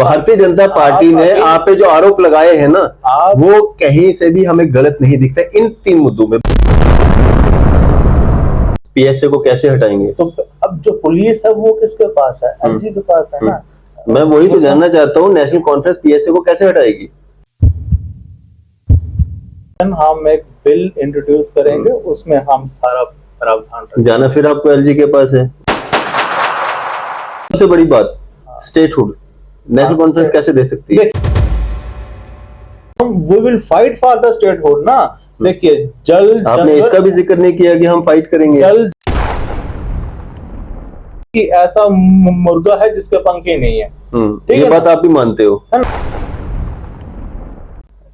Bharatiya Janata party ने आप पे जो आरोप लगाए हैं ना, वो कहीं से भी हमें गलत नहीं दिखता इन 3 मुद्दों में। पीएसए को कैसे हटाएंगे? तो अब जो पुलिस है वो किसके पास है? एलजी के पास है ना। मैं वही तो जानना चाहता हूँ, नेशनल कॉन्फ्रेंस पीएसए को कैसे हटाएगी? हम एक बिल इंट्रोड्यूस करेंगे, उसमें हम सारा प्रावधान रखेंगे। जाना फिर आपको एलजी के पास है। सबसे बड़ी बात, स्टेटहुड नेशनल कॉन्फ्रेंस कैसे दे सकती है? We will fight for the statehood ना। देखिए, जल आपने इसका भी जिक्र नहीं किया कि हम फाइट करेंगे। जल कि ऐसा मुर्गा है जिसके पंख ही नहीं है। ये बात आप भी मानते हो?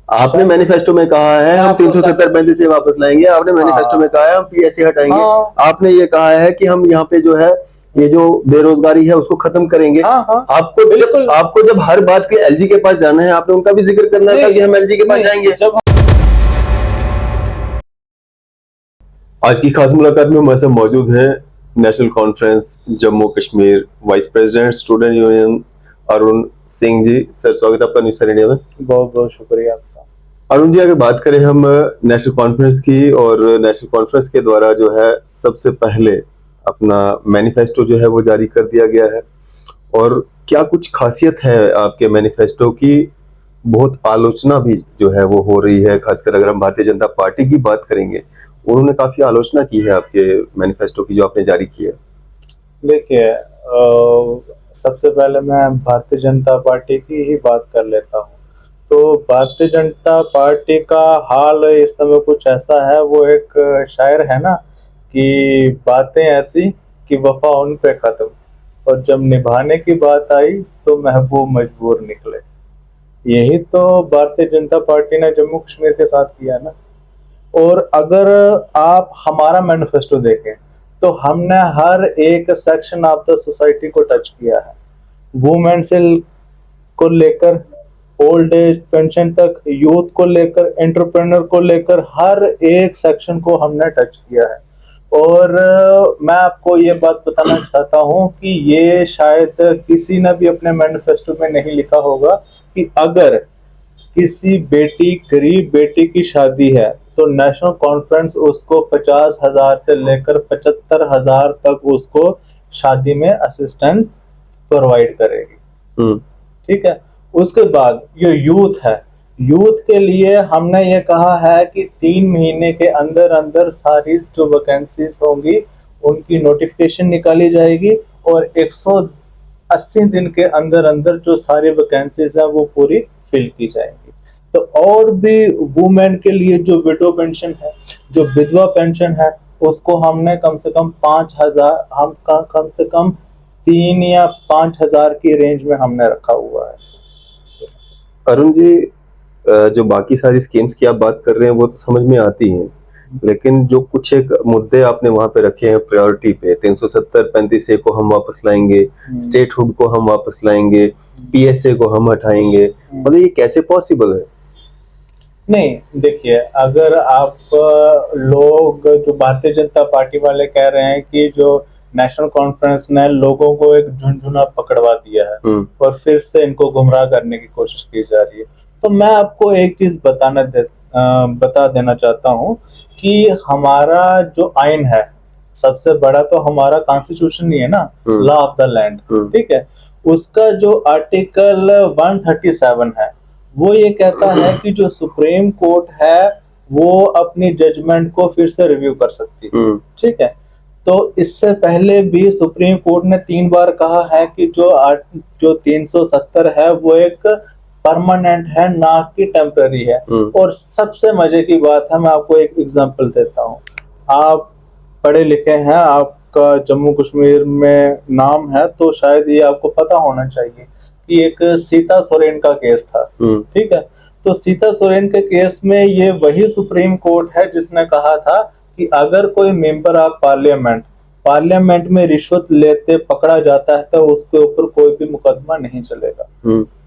आपने मैनिफेस्टो में कहा है हम 370-35 से वापस लाएंगे। आपने मैनिफेस्टो में कहा है हम पीएसए हटाएंगे। आपने ये कहा है कि हम यहाँ पे जो है ये जो बेरोजगारी है उसको खत्म करेंगे। आपको जब हर बात के एलजी के पास जाना है, आपने उनका भी जिक्र करना था कि हम एलजी के पास जाएंगे। आज की खास मुलाकात में हमारे साथ मौजूद हैं National Conference Jammu Kashmir vice president student union Arun Singh ji. Sir, स्वागत है आपका न्यूज़ सर इंडिया में। बहुत बहुत शुक्रिया आपका। अरुण जी, अगर बात करें हम नेशनल कॉन्फ्रेंस की, और नेशनल कॉन्फ्रेंस के द्वारा जो है सबसे पहले अपना मैनिफेस्टो जो है वो जारी कर दिया गया है, और क्या कुछ खासियत है आपके मैनिफेस्टो की? बहुत आलोचना भी जो है वो हो रही है, खासकर अगर हम भारतीय जनता पार्टी की बात करेंगे, उन्होंने काफी आलोचना की है आपके मैनिफेस्टो की जो आपने जारी की है। देखिए, सबसे पहले मैं भारतीय जनता पार्टी की ही बात कर लेता हूँ। तो भारतीय जनता पार्टी का हाल इस समय कुछ ऐसा है, वो एक शायर है ना कि बातें ऐसी कि वफा उन पे खत्म, और जब निभाने की बात आई तो महबूब मजबूर निकले। यही तो भारतीय जनता पार्टी ने जम्मू कश्मीर के साथ किया ना। और अगर आप हमारा मैनिफेस्टो देखें तो हमने हर एक सेक्शन ऑफ द सोसाइटी को टच किया है। वुमेन से को लेकर ओल्ड एज पेंशन तक, यूथ को लेकर, एंटरप्रेन्योर को लेकर, हर एक सेक्शन को हमने टच किया है। और मैं आपको ये बात बताना चाहता हूँ कि ये शायद किसी ने भी अपने मैनिफेस्टो में नहीं लिखा होगा कि अगर किसी बेटी, गरीब बेटी की शादी है तो नेशनल कॉन्फ्रेंस उसको 50,000 से लेकर 75,000 तक उसको शादी में असिस्टेंस प्रोवाइड करेगी। ठीक है। उसके बाद ये यूथ है, यूथ के लिए हमने ये कहा है कि 3 महीने के अंदर अंदर सारी जो वैकेंसीज होंगी उनकी नोटिफिकेशन निकाली जाएगी, और 180 दिन के अंदर अंदर जो सारी वैकेंसीज है वो पूरी फिल की जाएंगी। तो और भी वुमेन के लिए जो विडो पेंशन है, जो विधवा पेंशन है, उसको हमने कम से कम 5,000, हम कम से कम 3 या 5,000 की रेंज में हमने रखा हुआ है। अरुण जी, जो बाकी सारी स्कीम्स की आप बात कर रहे हैं वो तो समझ में आती हैं, लेकिन जो कुछ एक मुद्दे आपने वहां पे रखे हैं प्रायोरिटी पे, 370-35 को हम वापस लाएंगे, स्टेटहुड को हम वापस लाएंगे, पीएसए को हम हटाएंगे, मतलब ये कैसे पॉसिबल है? नहीं, देखिए, अगर आप लोग जो भारतीय जनता पार्टी वाले कह रहे हैं कि जो नेशनल कॉन्फ्रेंस ने लोगों को एक झुनझुना पकड़वा दिया है और फिर से इनको गुमराह करने की कोशिश की जा रही है, तो मैं आपको एक चीज बता देना चाहता हूँ कि हमारा जो आइन है, सबसे बड़ा तो हमारा कॉन्स्टिट्यूशन ही है ना, लॉ ऑफ द लैंड। ठीक है। उसका जो आर्टिकल 137 है वो ये कहता है कि जो सुप्रीम कोर्ट है वो अपनी जजमेंट को फिर से रिव्यू कर सकती है। ठीक है। तो इससे पहले भी सुप्रीम कोर्ट ने 3 बार कहा है कि जो 370 है वो एक परमानेंट है, ना कि टेम्पररी है। और सबसे मजे की बात है, मैं आपको एक एग्जांपल देता हूँ। आप पढ़े लिखे हैं, आपका जम्मू कश्मीर में नाम है, तो शायद ये आपको पता होना चाहिए कि एक सीता सोरेन का केस था। ठीक है। तो सीता सोरेन के केस में ये वही सुप्रीम कोर्ट है जिसने कहा था कि अगर कोई मेंबर ऑफ पार्लियामेंट में रिश्वत लेते पकड़ा जाता है तो उसके ऊपर कोई भी मुकदमा नहीं चलेगा।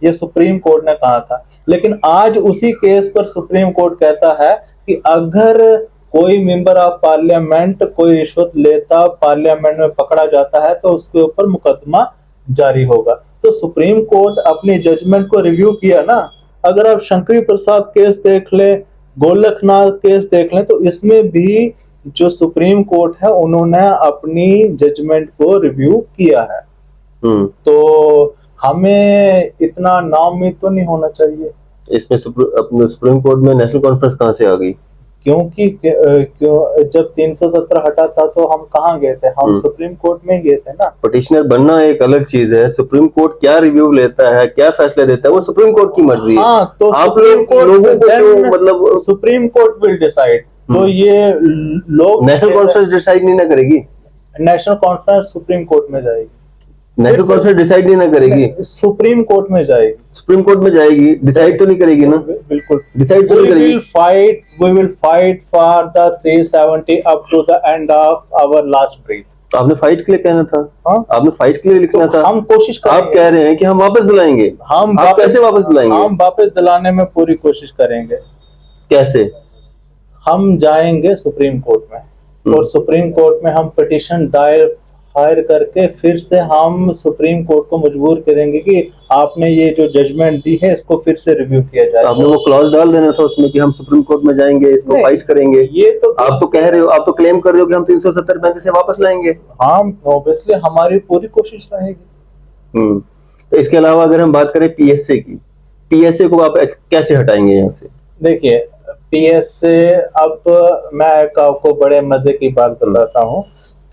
ये सुप्रीम कोर्ट ने कहा था। लेकिन आज उसी केस पर सुप्रीम कोर्ट कहता है कि अगर कोई मेंबर ऑफ पार्लियामेंट कोई रिश्वत लेता पार्लियामेंट में पकड़ा जाता है तो उसके ऊपर मुकदमा जारी होगा। तो सुप्रीम कोर्ट अपनी जजमेंट को रिव्यू किया ना। अगर आप शंकरी प्रसाद केस देख लें, गोलकनाथ केस देख लें, तो इसमें भी जो सुप्रीम कोर्ट है उन्होंने अपनी जजमेंट को रिव्यू किया है। तो हमें इतना नाउम्मीद तो नहीं होना चाहिए। इसमें अपने सुप्रीम कोर्ट में नेशनल कॉन्फ्रेंस कहाँ से आ गई? क्योंकि जब 370 हटा था तो हम कहाँ गए थे? हम सुप्रीम कोर्ट में गए थे ना। पिटिशनर बनना एक अलग चीज है, सुप्रीम कोर्ट क्या रिव्यू लेता है, क्या फैसला देता है, वो सुप्रीम कोर्ट की मर्जी है। हाँ, तो आप लोगों को क्यों, मतलब सुप्रीम कोर्ट विल डिसाइड। तो ये लोग, नेशनल कॉन्फ्रेंस डिसाइड नहीं ना करेगी? नेशनल कॉन्फ्रेंस सुप्रीम कोर्ट में जाएगी। नेशनल कॉन्फ्रेंस डिसाइड नहीं ना करेगी, सुप्रीम कोर्ट में जाएगी। सुप्रीम कोर्ट में जाएगी, डिसाइड तो नहीं करेगी ना? बिल्कुल डिसाइड तो नहीं करेगी। we will fight for the 370 up to the end of our last breath। तो आपने फाइट के लिए कहना था। हाँ? आपने फाइट के लिए लिखना तो था। हम कोशिश करेंगे। आप कह रहे हैं कि हम वापस दिलाएंगे। आप कैसे वापस दिलाएंगे? हम वापस दिलाने में पूरी कोशिश करेंगे। कैसे? हम जाएंगे सुप्रीम कोर्ट में और सुप्रीम कोर्ट में हम पिटीशन दायर करके फिर से हम सुप्रीम कोर्ट को मजबूर करेंगे कि आपने ये जो जजमेंट दी है इसको फिर से रिव्यू किया जाए। आपने वो क्लॉज डाल देना था उसमें कि हम सुप्रीम कोर्ट में जाएंगे, इसको फाइट करेंगे। ये तो आप तो कह रहे हो, आप तो क्लेम कर रहे हो कि हम 370 से वापस लाएंगे। हम ऑब्वियसली हमारी पूरी कोशिश रहेगी। तो इसके अलावा अगर हम बात करें पीएसए की, पीएसए को आप कैसे हटाएंगे यहाँ से? देखिए, पीएसए, अब मैं आपको बड़े मजे की बात बताता हूँ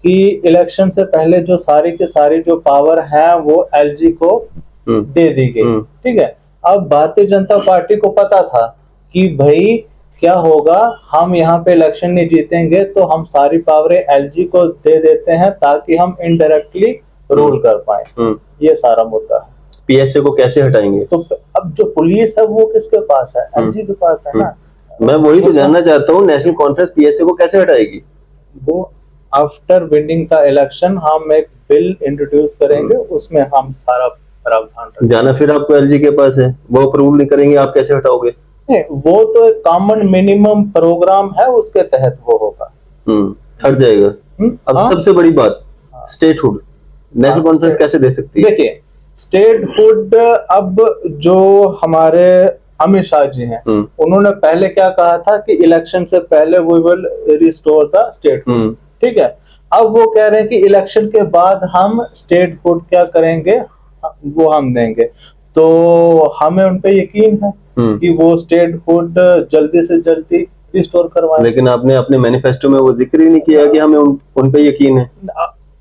कि इलेक्शन से पहले जो सारी की सारी जो पावर है वो एलजी को दे दी गई। ठीक है, अब भारतीय जनता पार्टी को पता था कि भाई क्या होगा, हम यहाँ पे इलेक्शन नहीं जीतेंगे तो हम सारी पावरें एलजी को दे देते हैं ताकि हम इनडायरेक्टली रूल कर पाए। ये सारा मुद्दा है। पीएसए को कैसे हटाएंगे? तो अब जो पुलिस है वो किसके पास है? एलजी के पास है ना। मैं वही तो जानना चाहता हूँ, नेशनल कॉन्फ्रेंस पीएसए को कैसे हटाएगी? वो आफ्टर विनिंग द इलेक्शन हम एक बिल इंट्रोड्यूस करेंगे, उसमें हम सारा प्रावधान रखेंगे। जाना फिर आपको एलजी के पास है, वो अप्रूव नहीं करेंगे, आप कैसे हटाओगे? नहीं, वो तो एक कॉमन मिनिमम प्रोग्राम है, उसके तहत वो होगा। हट जाएगा। अब हाँ? सबसे बड़ी बात, स्टेटहुड नेशनल कॉन्फ्रेंस कैसे दे सकती है? देखिए, स्टेटहुड, अब जो हमारे अमित शाह जी हैं, उन्होंने पहले क्या कहा था कि इलेक्शन से पहले we will restore the statehood. ठीक है, अब वो कह रहे हैं कि इलेक्शन के बाद हम स्टेटहुड क्या करेंगे, वो हम देंगे। तो हमें उन पे यकीन है कि वो स्टेटहुड जल्दी से जल्दी रिस्टोर करवाएं। लेकिन आपने अपने मैनिफेस्टो में वो जिक्र ही नहीं किया कि हमें उन पे यकीन है।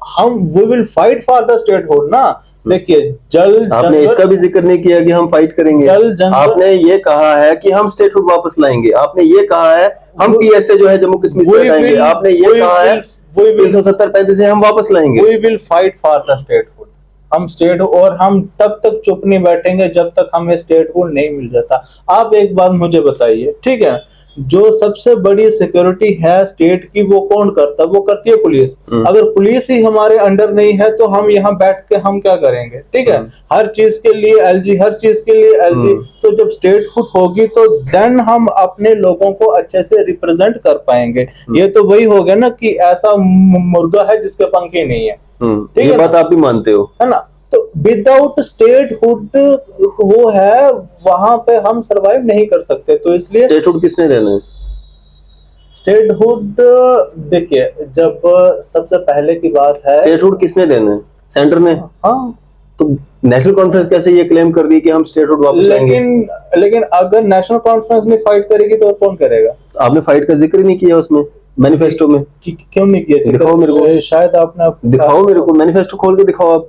हम we will fight for the statehood ना। देखिए, आपने इसका भी जिक्र नहीं किया कि हम फाइट करेंगे। आपने ये कहा है कि हम स्टेटहुड वापस लाएंगे, आपने ये कहा है हम पीएसए जो है जम्मू कश्मीर से हटाएंगे, आपने ये कहा है 370 से हम वापस लाएंगे। We will fight for the statehood. हम स्टेट, और हम तब तक चुप नहीं बैठेंगे जब तक हमें स्टेटहुड नहीं मिल जाता। आप एक बात मुझे बताइए, ठीक है, जो सबसे बड़ी सिक्योरिटी है स्टेट की वो कौन करता है? वो करती है पुलिस। अगर पुलिस ही हमारे अंडर नहीं है तो हम यहाँ बैठ के हम क्या करेंगे? ठीक है, हर चीज के लिए एलजी, हर चीज के लिए एलजी। तो जब स्टेटहुड होगी तो देन हम अपने लोगों को अच्छे से रिप्रेजेंट कर पाएंगे। ये तो वही हो गया ना कि ऐसा मुर्गा है जिसके पंख ही नहीं है। ये बात आप भी मानते हो, है ना? तो विदाउट स्टेटहुड वो है, वहां पे हम सरवाइव नहीं कर सकते। तो इसलिए स्टेटहुड किसने देना है? स्टेटहुड, देखिए, जब सबसे पहले की बात है, स्टेटहुड किसने देना है? सेंटर ने। हाँ, तो नेशनल कॉन्फ्रेंस कैसे ये क्लेम कर दी कि हम स्टेटहुड वापस लाएंगे? लेकिन अगर नेशनल कॉन्फ्रेंस नहीं फाइट करेगी तो कौन करेगा? आपने फाइट का जिक्र ही नहीं किया उसमें मैनिफेस्टो में। क्यों नहीं किया? दिखाओ मेरे को, शायद आपने दिखाओ मेरे को, मैनिफेस्टो खोल के दिखाओ।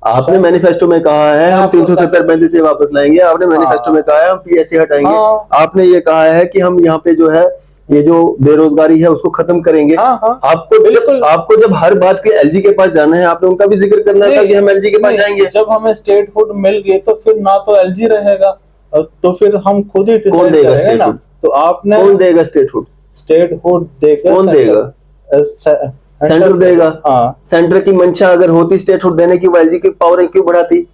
आपने मैनिफेस्टो में कहा है हम 370 से वापस लाएंगे, आपने मैनिफेस्टो में कहा है हम पीएसए हटाएंगे, आपने ये कहा है कि हम यहाँ पे जो है ये जो बेरोजगारी है उसको खत्म करेंगे। आपको जब हर बात के एलजी के पास जाना है, आपने उनका भी जिक्र करना था कि हम एलजी के पास जाएंगे। जब हमें स्टेटहुड मिल गई तो फिर ना तो एलजी रहेगा, तो फिर हम खुद ही कौन देगा स्टेटहुड? तो आपने, कौन देगा स्टेटहुड? स्टेटहुड देगा, कौन देगा? सेंटर देगा। हाँ, सेंटर की मंशा अगर होती स्टेटहुड देने की, एलजी की पावर क्यों बढ़ाती?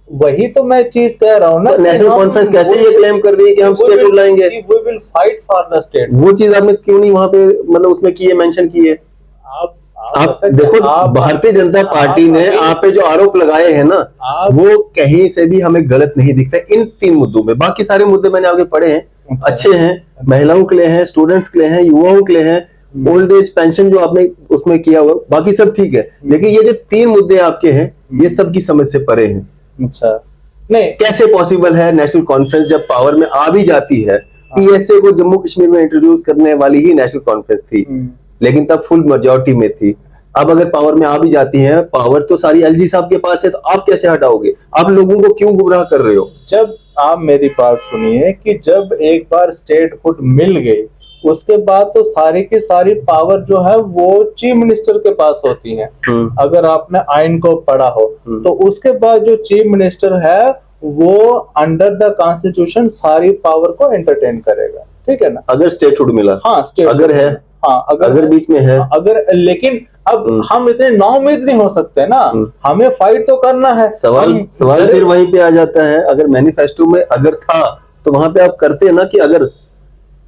वही तो मैं चीज कह रहा हूँ ना। नेशनल कॉन्फ्रेंस कैसे ये क्लेम कर रही है कि हम स्टेटहुड लाएंगे? We will fight for the state. वो चीज आपने क्यों नहीं वहां पे, मतलब उसमें की है, मेंशन की है? आप देखो, भारतीय जनता पार्टी ने आप पे जो आरोप लगाए हैं ना, वो कहीं से भी हमें गलत नहीं दिखता इन 3 मुद्दों में। बाकी सारे मुद्दे मैंने आगे पढ़े हैं, अच्छे हैं, महिलाओं के लिए हैं, स्टूडेंट्स के लिए हैं, युवाओं के लिए हैं, ओल्ड एज पेंशन जो आपने उसमें किया हुआ, बाकी सब ठीक है, लेकिन ये जो 3 मुद्दे आपके हैं, ये सब की समझ से परे हैं। अच्छा, नहीं कैसे पॉसिबल है नेशनल कॉन्फ्रेंस जब पावर में आ भी जाती है? पीएसए को जम्मू कश्मीर में इंट्रोड्यूस करने वाली ही नेशनल कॉन्फ्रेंस थी, लेकिन तब फुल मेजॉरिटी में थी। अब अगर पावर में आ भी जाती है, पावर तो सारी एलजी साहब के पास है, तो आप कैसे हटाओगे? आप लोगों को क्यों गुमराह कर रहे हो? जब आप मेरी बात सुनिए कि जब एक बार स्टेटहुड मिल गई, उसके बाद तो सारी की सारी पावर जो है वो चीफ मिनिस्टर के पास होती है। अगर आपने आइन को पढ़ा हो तो उसके बाद जो चीफ मिनिस्टर है वो अंडर द कॉन्स्टिट्यूशन सारी पावर को एंटरटेन करेगा, ठीक है ना, अगर स्टेटहुड मिला। हाँ, अगर है, हाँ, अगर बीच में है, अगर, लेकिन अब हम इतने नाउम्मीद नहीं हो सकते ना, हमें फाइट तो करना है। सवाल फिर वहीं पे आ जाता है, अगर मैनिफेस्टो में अगर था तो वहां पे आप करते ना कि अगर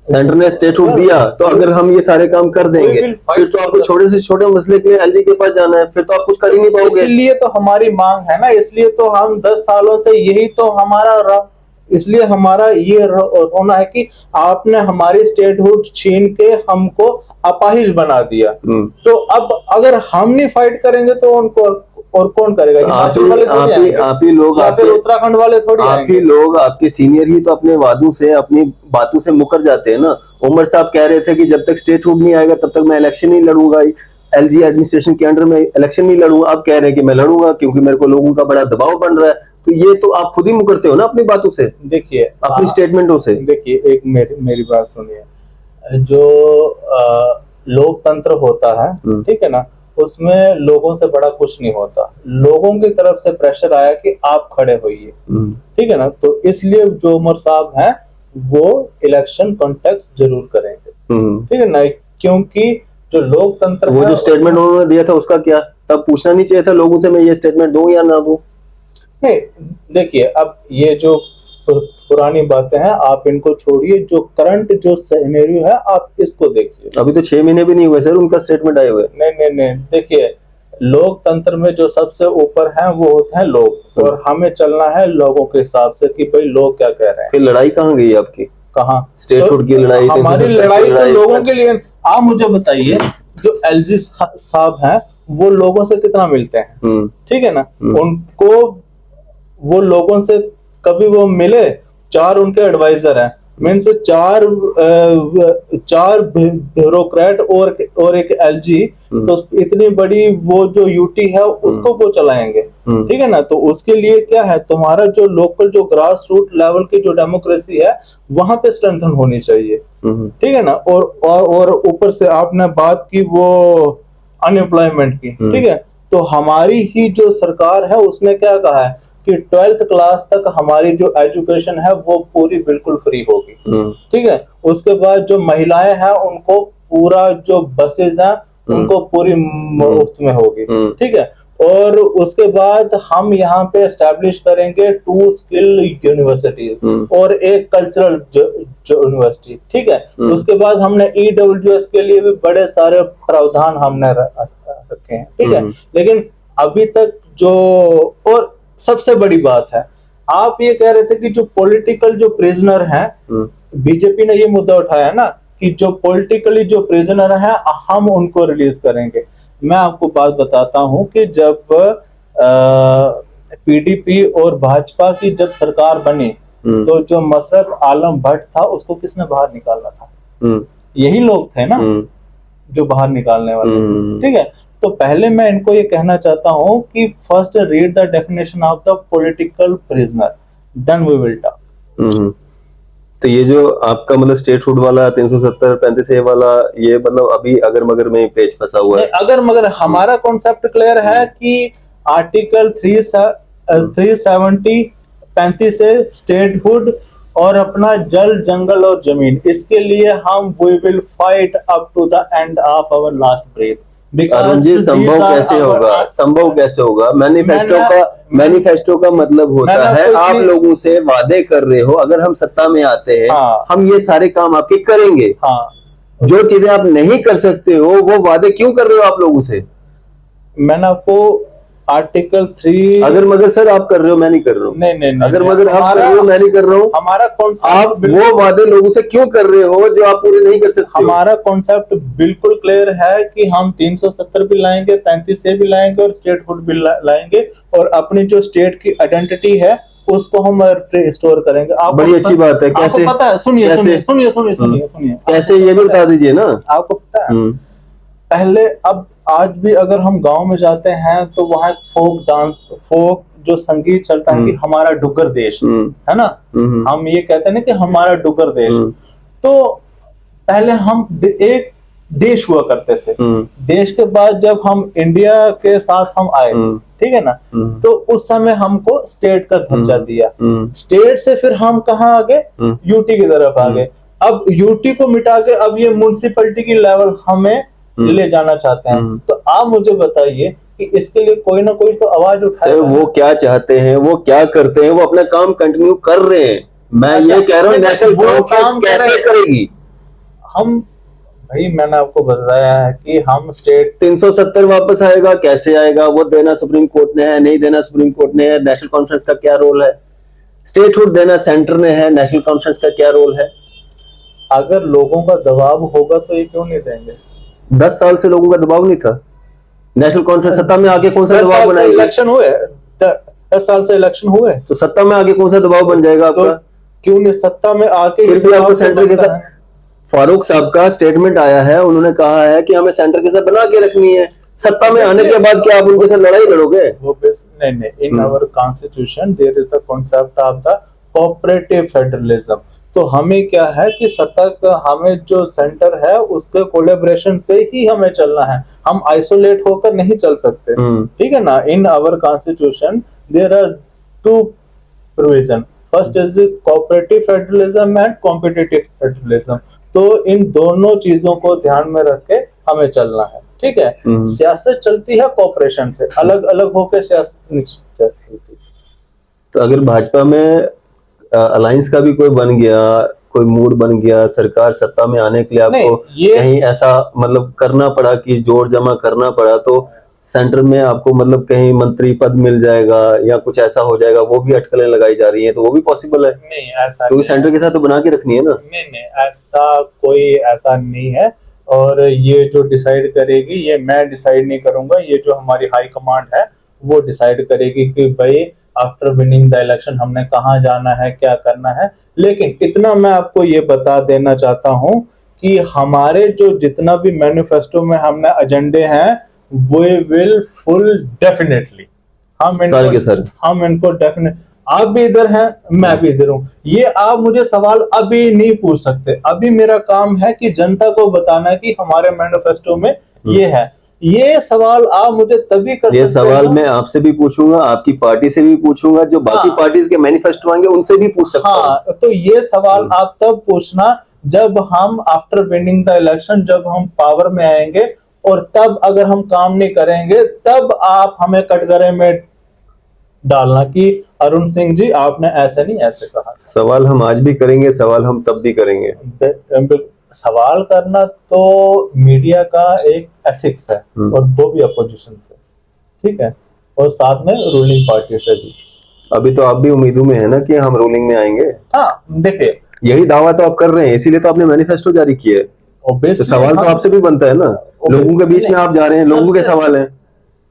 सेंटर ने स्टेटहुड दिया तो अगर हम ये सारे काम कर देंगे, फिर तो आपको छोटे से छोटे मसले के लिए एलजी के पास जाना है, फिर तो आप कुछ कर ही नहीं पाओगे। इसलिए तो हमारी मांग है ना, इसलिए तो हम 10 सालों से यही तो हमारा, इसलिए हमारा ये होना है कि आपने हमारी स्टेटहुड छीन के हमको अपाहिज बना दिया। तो अब अगर हम नहीं फाइट करेंगे तो उनको और कौन करेगा? आप ही लोग, उत्तराखंड वाले थोड़ी, आप ही लोग, आपके सीनियर ही तो अपने वादों से, अपनी बातों से मुकर जाते हैं ना। उमर साहब कह रहे थे कि जब तक स्टेटहुड नहीं आएगा तब तक मैं इलेक्शन नहीं लड़ूंगा, एलजी एडमिनिस्ट्रेशन के अंडर में इलेक्शन नहीं लड़ूंगा। आप कह रहे हैं कि मैं लड़ूंगा क्योंकि मेरे को लोगों का बड़ा दबाव बन रहा है। तो ये तो आप खुद ही मुकरते हो ना अपनी बातों से, देखिए अपनी स्टेटमेंटों से। देखिए, एक मेरी बात सुनिए, जो लोकतंत्र होता है, ठीक है ना, उसमें लोगों से बड़ा कुछ नहीं होता। लोगों की तरफ से प्रेशर आया कि आप खड़े होइए, ठीक है ना, तो इसलिए जो उमर साहब हैं वो इलेक्शन कॉन्टेस्ट जरूर करेंगे, ठीक है ना, क्योंकि जो लोकतंत्र, वो जो स्टेटमेंट उन्होंने दिया था उसका क्या, तब पूछना नहीं चाहिए था लोगों से मैं ये स्टेटमेंट दूं या ना दूं? नहीं, देखिए, अब ये जो पुरानी बातें हैं आप इनको छोड़िए, जो करंट जो सिनेरियो है आप इसको देखिए। अभी तो 6 महीने भी नहीं हुए सर उनका स्टेटमेंट आए हुए। नहीं, देखिए, लोकतंत्र में जो सबसे ऊपर है वो होते हैं लोग, और हमें चलना है लोगों के हिसाब से कि भाई लोग क्या कह रहे हैं। फिर लड़ाई कहाँ गई आपकी? कहाँ स्टेटहुड की लड़ाई? हमारी लड़ाई तो लोगों के लिए। आप मुझे बताइए, जो एलजी साहब हैं वो लोगों से कितना मिलते हैं, ठीक है ना, उनको वो लोगों से कभी वो मिले, 4 उनके एडवाइजर हैं, मीन्स 4 ब्यूरोक्रेट और एक एलजी, तो इतनी बड़ी वो जो यूटी है उसको वो चलाएंगे, ठीक है ना। तो उसके लिए क्या है, तुम्हारा जो लोकल जो ग्रास रूट लेवल की जो डेमोक्रेसी है वहां पे स्ट्रेंथन होनी चाहिए, ठीक है ना। और ऊपर से आपने बात की वो अनएम्प्लॉयमेंट की, ठीक है, तो हमारी ही जो सरकार है उसने क्या कहा है कि 12th क्लास तक हमारी जो एजुकेशन है वो पूरी बिल्कुल फ्री होगी, ठीक है। उसके बाद जो महिलाएं हैं उनको पूरा जो बसेज हैं उनको पूरी मुफ्त में होगी, ठीक है। और उसके बाद हम यहाँ पे एस्टैब्लिश करेंगे 2 स्किल यूनिवर्सिटी और एक कल्चरल यूनिवर्सिटी, ठीक है। उसके बाद हमने EWS के लिए भी बड़े सारे प्रावधान हमने रखे हैं, ठीक है। लेकिन अभी तक जो, और सबसे बड़ी बात है, आप ये कह रहे थे कि जो पॉलिटिकल जो प्रिजनर हैं, बीजेपी ने ये मुद्दा उठाया ना कि जो पॉलिटिकली जो प्रिजनर हैं हम उनको रिलीज करेंगे। मैं आपको बात बताता हूं कि जब पीडीपी और भाजपा की जब सरकार बनी तो जो मसरत आलम भट्ट था उसको किसने बाहर निकालना था? यही लोग थे ना जो बाहर निकालने वाले, ठीक है। तो पहले मैं इनको ये कहना चाहता हूं कि first read the definition of the political prisoner, then we will talk. तो ये जो आपका मतलब स्टेटहुड वाला 370 35A वाला, ये मतलब अभी अगर मगर में पेच फंसा हुआ है। अगर मगर हमारा कॉन्सेप्ट क्लियर है कि आर्टिकल 370 35A स्टेटहुड और अपना जल जंगल और जमीन, इसके लिए हम we will fight up to the end of our last breath. Arun ji, संभव कैसे होगा? संभव कैसे होगा? मैनिफेस्टो का मतलब होता है आप लोगों से वादे कर रहे हो, अगर हम सत्ता में आते हैं हम ये सारे काम आपके करेंगे। जो चीजें आप नहीं कर सकते हो वो वादे क्यों कर रहे हो आप लोगों से? मैंने आपको आर्टिकल 3 अगर मगर सर आप कर रहे हो, मैं नहीं कर रहा हूँ। नहीं नहीं नहीं अगर नहीं, मगर आप कर रहे हो, मैं नहीं कर रहा हूँ। हमारा आप कॉन्सेप्ट वो वादे लोगों से क्यों कर रहे हो जो आप पूरे नहीं कर सकते हो? हमारा कॉन्सेप्ट बिल्कुल क्लियर है कि हम 370 भी लाएंगे, 35 भी लाएंगे और स्टेटहुड भी लाएंगे, और अपनी जो स्टेट की आइडेंटिटी है उसको हम रिस्टोर करेंगे। आपको बड़ी अच्छी बात है। कैसे? आपको पता है? सुनिए कैसे? सुनिए सुनिए सुनिए सुनिए सुनिए, कैसे ये भी बता दीजिए ना। आपको पता है हम्म, पहले, अब आज भी अगर हम गांव में जाते हैं तो वहाँ फोक डांस, फोक जो संगीत चलता है कि हमारा डुग्गर देश, है ना, हम ये कहते हैं ना कि हमारा डुग्गर देश। तो पहले हम एक देश हुआ करते थे। देश के बाद जब हम इंडिया के साथ हम आए, ठीक है ना, तो उस समय हमको स्टेट का दर्जा दिया। स्टेट से फिर हम कहाँ आ गए? यूटी की तरफ आ गए। अब यूटी को मिटा के अब ये म्युनिसिपैलिटी की लेवल हमें ले जाना चाहते हैं। तो आप मुझे बताइए कि इसके लिए कोई ना कोई तो आवाज उठाए। सर वो क्या चाहते हैं, वो क्या करते हैं, वो अपना काम कंटिन्यू कर रहे हैं। मैं ये कह रहा हूँ नेशनल कॉन्फ्रेंस कैसे करेगी? हम भाई, मैंने आपको बताया है कि हम स्टेट 370 वापस आएगा, कैसे आएगा? वो देना सुप्रीम कोर्ट ने है, नहीं देना सुप्रीम कोर्ट ने है। नेशनल कॉन्फ्रेंस का क्या रोल है? स्टेटहुड देना सेंटर ने है, नेशनल कॉन्फ्रेंस का क्या रोल है? अगर लोगों का दबाव होगा तो ये क्यों नहीं देंगे? 10 साल से लोगों का दबाव नहीं था। नेशनल कॉन्फ्रेंस सत्ता में आके कौन सा दबाव बनाएगी? इलेक्शन हुए 10 साल से इलेक्शन हुए, तो सत्ता में आके कौन सा दबाव बन जाएगा आपका? तो क्यों नहीं सत्ता में आके फिर भी आपको सेंटर के साथ, फारूक साहब का स्टेटमेंट आया है, उन्होंने कहा है कि हमें सेंटर के साथ बना के रखनी है। सत्ता में आने के बाद क्या आप उनके साथ लड़ाई लड़ोगे? वो नहीं नहीं, in our constitution there is the concept of the cooperative federalism. तो हमें क्या है कि सत्ता का, हमें जो सेंटर है उसके कोलैबोरेशन से ही हमें चलना है, हम आइसोलेट होकर नहीं चल सकते। ठीक है ना। In our constitution there are 2 provision, first is cooperative federalism and competitive federalism. तो इन दोनों चीजों को ध्यान में रख के हमें चलना है, ठीक है। सियासत चलती है कॉपरेशन से, अलग अलग होकर सियासत नहीं चलती। तो अगर भाजपा में अलायंस का भी कोई बन गया, कोई मूड बन गया, सरकार सत्ता में आने के लिए आपको कहीं ऐसा मतलब करना पड़ा कि जोर जमा करना पड़ा, तो सेंटर में आपको मतलब कहीं मंत्री पद मिल जाएगा या कुछ ऐसा हो जाएगा, वो भी अटकलें लगाई जा रही हैं, तो वो भी पॉसिबल है? नहीं, ऐसा क्योंकि सेंटर के साथ तो बना के रखनी है ना। नहीं नहीं, ऐसा कोई ऐसा नहीं है। और ये जो डिसाइड करेगी, ये मैं डिसाइड नहीं करूंगा, ये जो हमारी हाई कमांड है वो डिसाइड करेगी कि भाई आफ्टर विनिंग द इलेक्शन हमने कहाँ जाना है, क्या करना है। लेकिन इतना मैं आपको ये बता देना चाहता हूँ कि हमारे जो जितना भी मैनिफेस्टो में हमने एजेंडे हैं, वे विल फुल डेफिनेटली, हम इनको डेफिनेट, आप भी इधर हैं, मैं भी इधर हूं, ये आप मुझे सवाल अभी नहीं पूछ सकते। अभी मेरा काम है कि जनता को बताना कि हमारे मैनिफेस्टो में ये है। ये सवाल आप मुझे तभी कर सकते हैं। ये सवाल मैं आपसे भी पूछूंगा, आपकी पार्टी से भी पूछूंगा, जो बाकी पार्टीज के मैनिफेस्टो आएंगे उनसे भी पूछ सकता हूं। तो ये सवाल आप तब पूछना जब हम आफ्टर विनिंग द इलेक्शन, जब हम पावर में आएंगे, और तब अगर हम काम नहीं करेंगे तब आप हमें कटघरे में डालना कि अरुण सिंह जी आपने ऐसे नहीं ऐसे कहा। सवाल हम आज भी करेंगे, सवाल हम तब भी करेंगे। सवाल करना तो मीडिया का एक एथिक्स है, और वो भी अपोजिशन से, ठीक है, और साथ में रूलिंग पार्टी से भी। अभी तो आप भी उम्मीदों में है ना कि हम रूलिंग में आएंगे। हाँ, देखिए यही दावा तो आप कर रहे हैं, इसीलिए तो आपने मैनिफेस्टो जारी किया है। तो सवाल तो आपसे भी बनता है ना, लोगों के बीच में आप जा रहे हैं, लोगों के सवाल हैं।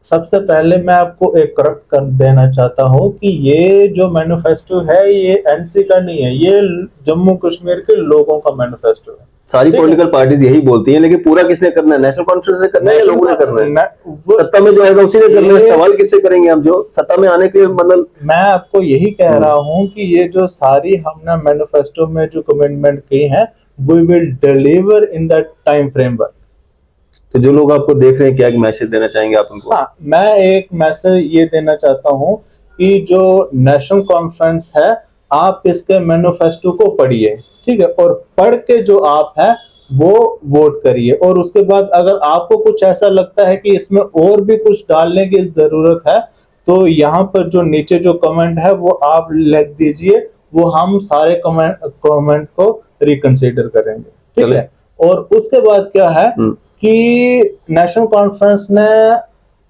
सबसे पहले मैं आपको एक करेक्ट कर देना चाहता हूँ कि ये जो मैनिफेस्टो है ये एनसी का नहीं है, ये जम्मू कश्मीर के लोगों का मैनिफेस्टो है। सारी पॉलिटिकल पार्टीज यही बोलती हैं, लेकिन पूरा किसने करना है? नेशनल कॉन्फ्रेंस ने करना है या लोगों ने करना है? सत्ता में जो आएगा उसी ने करना है। सवाल किससे करेंगे हम जो सत्ता में आने के लिए? मतलब मैं आपको यही कह रहा हूँ कि ये जो सारी हमने मैनिफेस्टो में जो कमिटमेंट की है, we will deliver in the time framework. तो जो लोग आपको देख रहे हैं, क्या एक मैसेज देना चाहेंगे आप उनको? हाँ, मैं एक मैसेज ये देना चाहता हूँ कि जो नेशनल कॉन्फ्रेंस है, आप इसके मैनिफेस्टो को पढ़िए, ठीक है, और पढ़ के जो आप है वो वोट करिए। और उसके बाद अगर आपको कुछ ऐसा लगता है कि इसमें और भी कुछ डालने की जरूरत है, तो यहाँ पर जो नीचे जो कमेंट है वो आप लिख दीजिए, वो हम सारे कमेंट को रिकंसीडर करेंगे, ठीक है। और उसके बाद क्या है कि नेशनल कॉन्फ्रेंस ने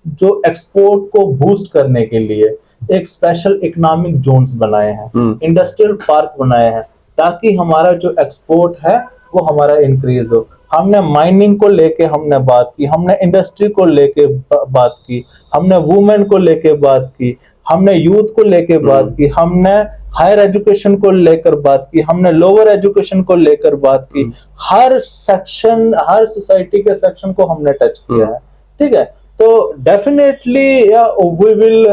जो एक्सपोर्ट को बूस्ट करने के लिए एक स्पेशल इकोनॉमिक जोन्स बनाए हैं, इंडस्ट्रियल पार्क बनाए हैं, ताकि हमारा जो एक्सपोर्ट है वो हमारा इंक्रीज हो। हमने माइनिंग को लेके हमने बात की, हमने इंडस्ट्री को लेके बात की, हमने वुमेन को लेके बात की, हमने यूथ को लेके बात की, हमने हायर एजुकेशन को लेकर बात की, हमने लोअर एजुकेशन को लेकर बात की। हर सेक्शन, हर सोसाइटी के सेक्शन को हमने टच किया है, ठीक है। तो definitely we will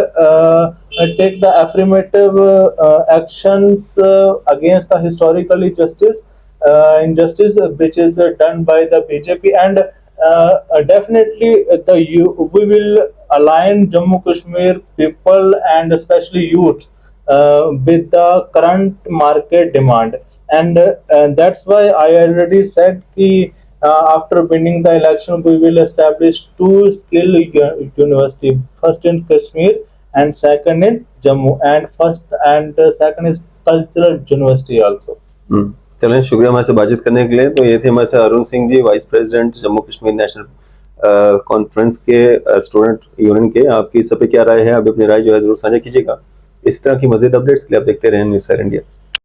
take the affirmative actions against the historically injustice which is done by the BJP, and definitely we will align Jammu Kashmir people and especially youth with the current market demand, and that's why I already said ki after winning the election we will establish two skill university, first in Kashmir and second in Jammu, and first and second is cultural university also. चलें, शुक्रिया हमारे से बातचीत करने के लिए। तो ये थे हमारे से अरुण सिंह जी, वाइस प्रेसिडेंट जम्मू कश्मीर नेशनल कॉन्फ्रेंस के स्टूडेंट यूनियन के। आपकी इस सब पे क्या राय है? आप अपनी राय जो है जरूर साझा कीजिएगा। इस तरह की मजीद अपडेट्स के लिए आप देखते रहें न्यूज़ सैर इंडिया।